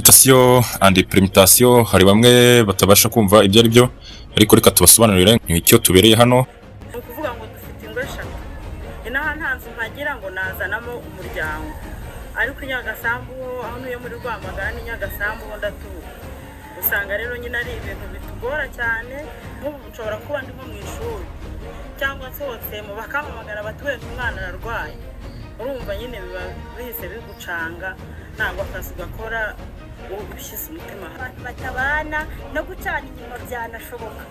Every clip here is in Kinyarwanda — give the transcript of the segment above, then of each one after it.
mutation and permutation hari bamwe batabasha kumva ibyo ari byo, ariko reka tubasobanurire icyo tubereye hano. Ukuvuga ngo dufite ingwe eshatu, inaha ntanzu mpagira ngo nazanamo umuryango, ariko Nyagasambu aho nuye muri Rwamagana ni Nyagasambu ndatuye. Usanga rero nyine ari ibintu bitugora cyane, nk'ubu nshobora kuba ndi mu ishuri cyangwa nsohotse mu bakamamagara batuye umwana ararwaye, urumva nyine biba bihise bigucanga, ntabwo akazi gakora ubishyize umutima abantu batabana no gucana inyuma byanashoboka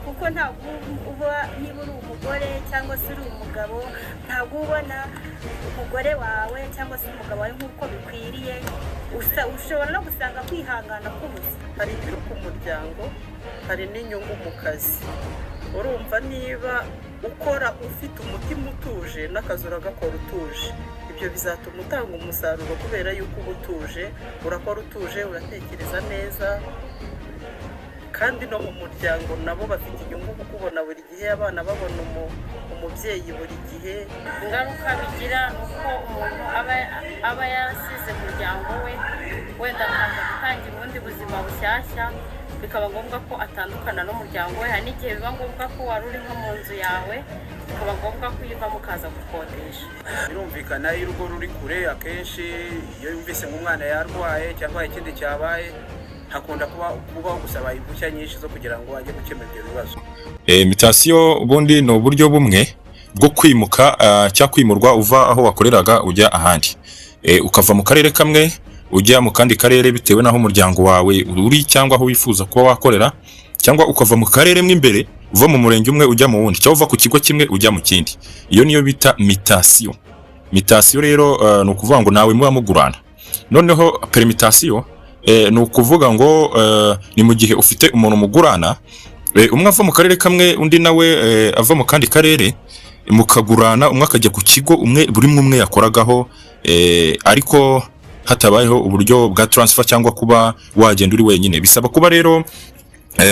kuko ntabwo uba niba uri umugore cyangwa se uri umugabo, ntabwo ubona umugore wawe cyangwa se umugabo wawe nk'uko bikwiriye, ushobora no gusanga kwihangana k'ubusa. Hari ibiro ku muryango, hari n'inyungu mu kazi. Urumva niba ukora ufite umutima utuje n'akazi uragakora utuje, ibyo bizatuma utanga umusaruro kubera yuko uba utuje, urakora utuje, uratekereza neza, kandi no mu muryango nabo bafite inyungu kuko ubona buri gihe abana babona umubyeyi buri gihe. Ingaruka bigira nuko umuntu aba yasize umuryango we, wenda akaza gutangira ubundi buzima bushyashya, bikaba ngombwa ko atandukana n'umuryango we. Hari n'igihe biba ngombwa ko wari uri nko mu nzu yawe, bikaba ngombwa ko uyivamo ukaza gukodesha. Birumvikana iyo urugo ruri kure, akenshi iyo yumvise nk'umwana yarwaye cyangwa ikindi cyabaye, hakunda kuba gusaba impushya nyinshi zo kugira ngo ajye gukemura ibyo bibazo. Mutation ubundi ni uburyo bumwe bwo kwimuka cyangwa kwimurwa uva aho wakoreraga ujya ahandi, ukava mu karere kamwe ujya mu kandi karere bitewe n'aho umuryango wawe uri cyangwa aho wifuza kuba wakorera, cyangwa ukava mu karere mw'imbere uva mu murenge umwe ujya mu wundi, cyangwa uva ku kigo kimwe ujya mu kindi. Iyo niyo bita mutation. Mutation rero ni ukuvuga ngo nawe muba mugurana. Noneho permutation ni ukuvuga ngo ni mu gihe ufite umuntu mugurana, umwe ava mu karere kamwe undi nawe ava mu kandi karere, mukagurana, umwe akajya ku kigo buri umwe yakoragaho, ariko hatabayeho uburyo bwa transfer cyangwa kuba wagenda uri wenyine. Bisaba kuba rero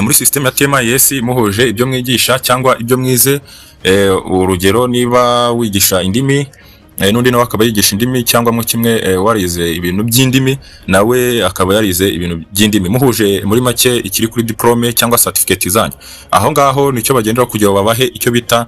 muri system ya TMIS muhuje ibyo mwigisha cyangwa ibyo mwize. Urugero niba wigisha indimi, n'undi nawe akaba yigisha indimi, cyangwa mu kimwe warize ibintu by'indimi nawe akaba yarize ibintu by'indimi, muhuje muri make ikiri kuri diplome cyangwa certificate zanyu. Aho ngaho nicyo bagendera kugira ngo babahe icyo bita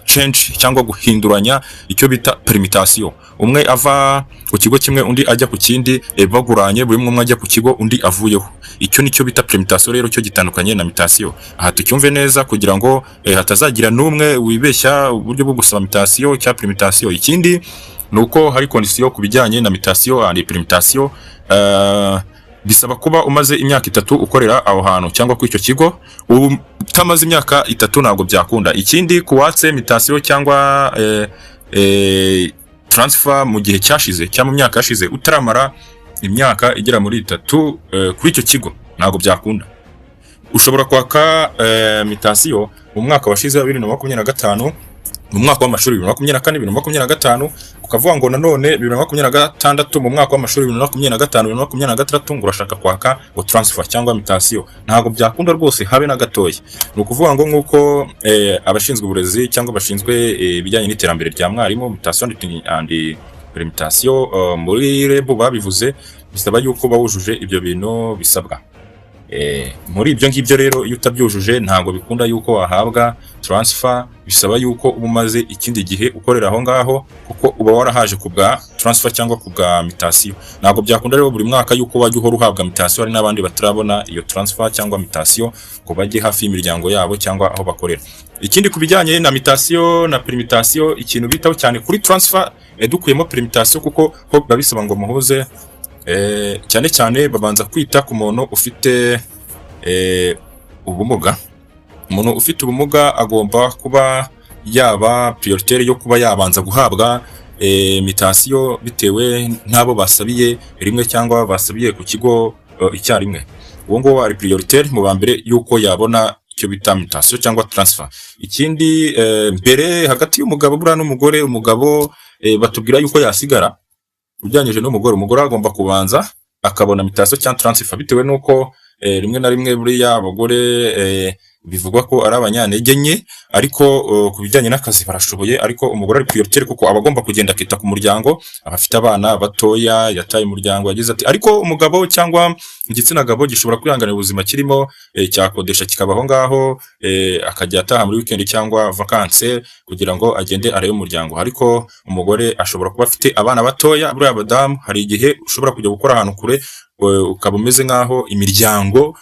change cyangwa guhinduranya, icyo bita permutation. Umwe ava ku kigo kimwe undi ajya ku kindi, baguranye, buri umwe ajya ku kigo undi avuyeho. Icyo nicyo bita permutation rero, cyo gitandukanye na mutation. Aha tucyumve neza kugira ngo hatazagira n'umwe wibeshya uburyo bwo gusaba mutation cya permutation. Ikindi nuko hari condition ku bijyanye na mutation and permutation. Bisaba kuba umaze imyaka 3 ukorera aho hantu cyangwa ku icyo kigo. Utamaze imyaka 3 ntabwo byakunda. Ikindi kuwatse mutation cyangwa transfer mu gihe cyashize cyangwa mu myaka yashize, utaramara imyaka igera muri 3 kuri icyo kigo, ntabwo byakunda. Ushobora kwaka mutation mu mwaka washize 2025, mu mwaka w'amashuri 2024-2025, ukavuga ngo nanone 2026 mu mwaka w'amashuri 2025-2026 ngo urashaka kwaka ngo transfer cyangwa mutation. Ntabwo byakunda rwose habe na gatoya. Ni ukuvuga ngo nk'uko abashinzwe uburezi cyangwa bashinzwe ibijyanye n'iterambere rya mwarimu, mutation and permutation muri REB babivuze, bisaba yuko bawujuje ibyo bintu bisabwa. Muri ibyo ngibyo rero iyo utabyujuje ntabwo bikunda yuko wahabwa transfer. Bisaba yuko uba umaze ikindi gihe ukorera aho ngaho, kuko uba warahaje ku bwa transfer cyangwa ku bwa mutation. Ntabwo byakunda rero buri mwaka yuko wajya uhora uhabwa mutation, hari n'abandi batarabona iyo transfer cyangwa mutation ngo bajye hafi y'imiryango yabo cyangwa aho bakorera. Ikindi ku bijyanye na mutation na permutation, ikintu bitaho cyane kuri transfer, dukuyemo permutation kuko ho babisaba ngo muhuze, cyane cyane babanza kwita ku muntu ufite ubumuga. Umuntu ufite ubumuga agomba kuba yaba prioritaire yo kuba yabanza guhabwa mutation bitewe n'abo basabiye rimwe cyangwa basabiye ku kigo icyarimwe. Uwo ngo ari prioritaire mu bambere yuko yabona icyo bita mutation cyangwa transfer. Ikindi mbere hagati y'umugabo bura n'umugore, umugabo batubwira yuko yasigara ujyanyije n'umugore. Umugore agomba kubanza akabona mutation cyangwa transfer, bitewe n'uko rimwe na rimwe buriya abagore bivugwa ko ari abanyantege nke, ariko ku bijyanye n'akazi barashoboye, ariko umugore ari prioritaire kuko aba agomba kugenda akita ku muryango, abafite abana batoya, yataye umuryango, yagize ati ariko umugabo cyangwa igitsina gabo gishobora kwihanganira ubuzima kirimo, cyakodesha kikabaho ngaho, akajya ataha muri weekend cyangwa vacances kugira ngo agende arebe umuryango. Ariko umugore ashobora kuba afite abana batoya, buriya abadamu hari igihe ushobora kujya gukora ahantu kure, ukaba umeze nk'aho imiryango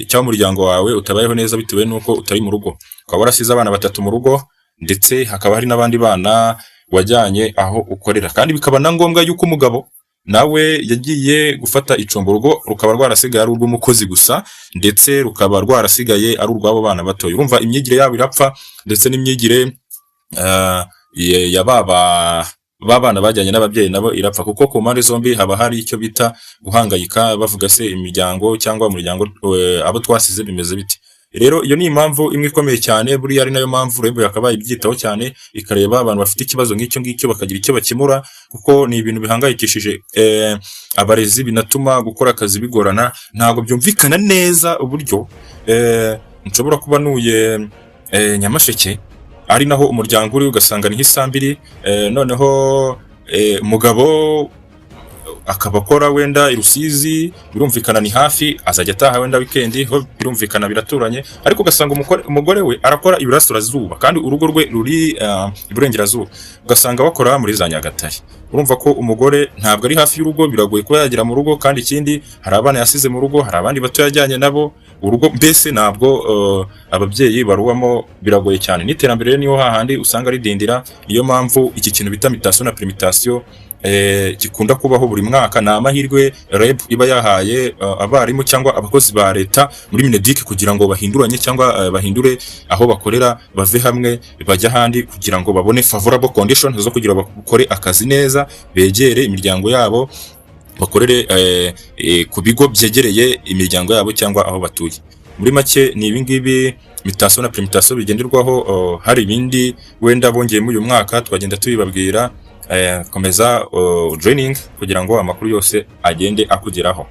cyangwa umuryango wawe utabayeho neza bitewe n'uko utari mu rugo, ukaba warasize abana 3 mu rugo, ndetse hakaba hari n'abandi bana wajyanye aho ukorera, kandi bikaba na ngombwa yuko umugabo nawe yagiye gufata icumbi, urugo rukaba rwarasigaye ari urw'umukozi gusa, ndetse rukaba rwarasigaye ari urw'abo bana batoya. Urumva imyigire yabo irapfa, ndetse n'imyigire ya babana bajyanye n'ababyeyi nabo irapfa, kuko ku mpande zombi haba hari icyo bita guhangayika, bavuga se imiryango cyangwa umuryango abo twasize bimeze biti. Rero iyo ni impamvu imwe ikomeye cyane, buriya ari nayo mpamvu REB yakabaye ibyitaho cyane, ikareba abantu bafite ikibazo nk'icyo ngicyo bakagira icyo bakemura, kuko ni ibintu bihangayikishije abarezi, binatuma gukora akazi bigorana. Ntabwo byumvikana neza uburyo nshobora kuba nuye Nyamasheke ari naho umuryango uri, ugasanga ni nk'isambiri, noneho umugabo akaba akora wenda i Rusizi, birumvikana ni hafi, azajya ataha wenda weekend ho, birumvikana biraturanye, ariko ugasanga umugore we arakora iburasirazuba kandi urugo rwe ruri iburengerazuba, ugasanga bakora muri za Nyagatare. Urumva ko umugore ntabwo ari hafi y'urugo, biragoye kuba yagera mu rugo, kandi ikindi hari abana yasize mu rugo, hari abandi bato yajyanye nabo, urugo mbese ntabwo ababyeyi baruwamo, biragoye cyane. N'iterambere niho hahandi usanga ridindira. Niyo mpamvu iki kintu bita mutation na primitation gikunda kubaho buri mwaka. Ni amahirwe REB iba yahaye abarimu cyangwa abakozi ba leta muri Mineduc kugira ngo bahinduranye cyangwa bahindure aho bakorera, bave hamwe bajya ahandi, kugira ngo babone favorable conditions zo kugira bakore akazi neza, begere imiryango yabo, bakorere ku bigo byegereye imiryango yabo cyangwa aho batuye. Muri make ni ibingibi mutation na primitation bigenderwaho. Hari ibindi wenda bongeye muri uyu mwaka twagenda tubibabwira. Komeza joining kugira ngo amakuru yose agende akugeraho.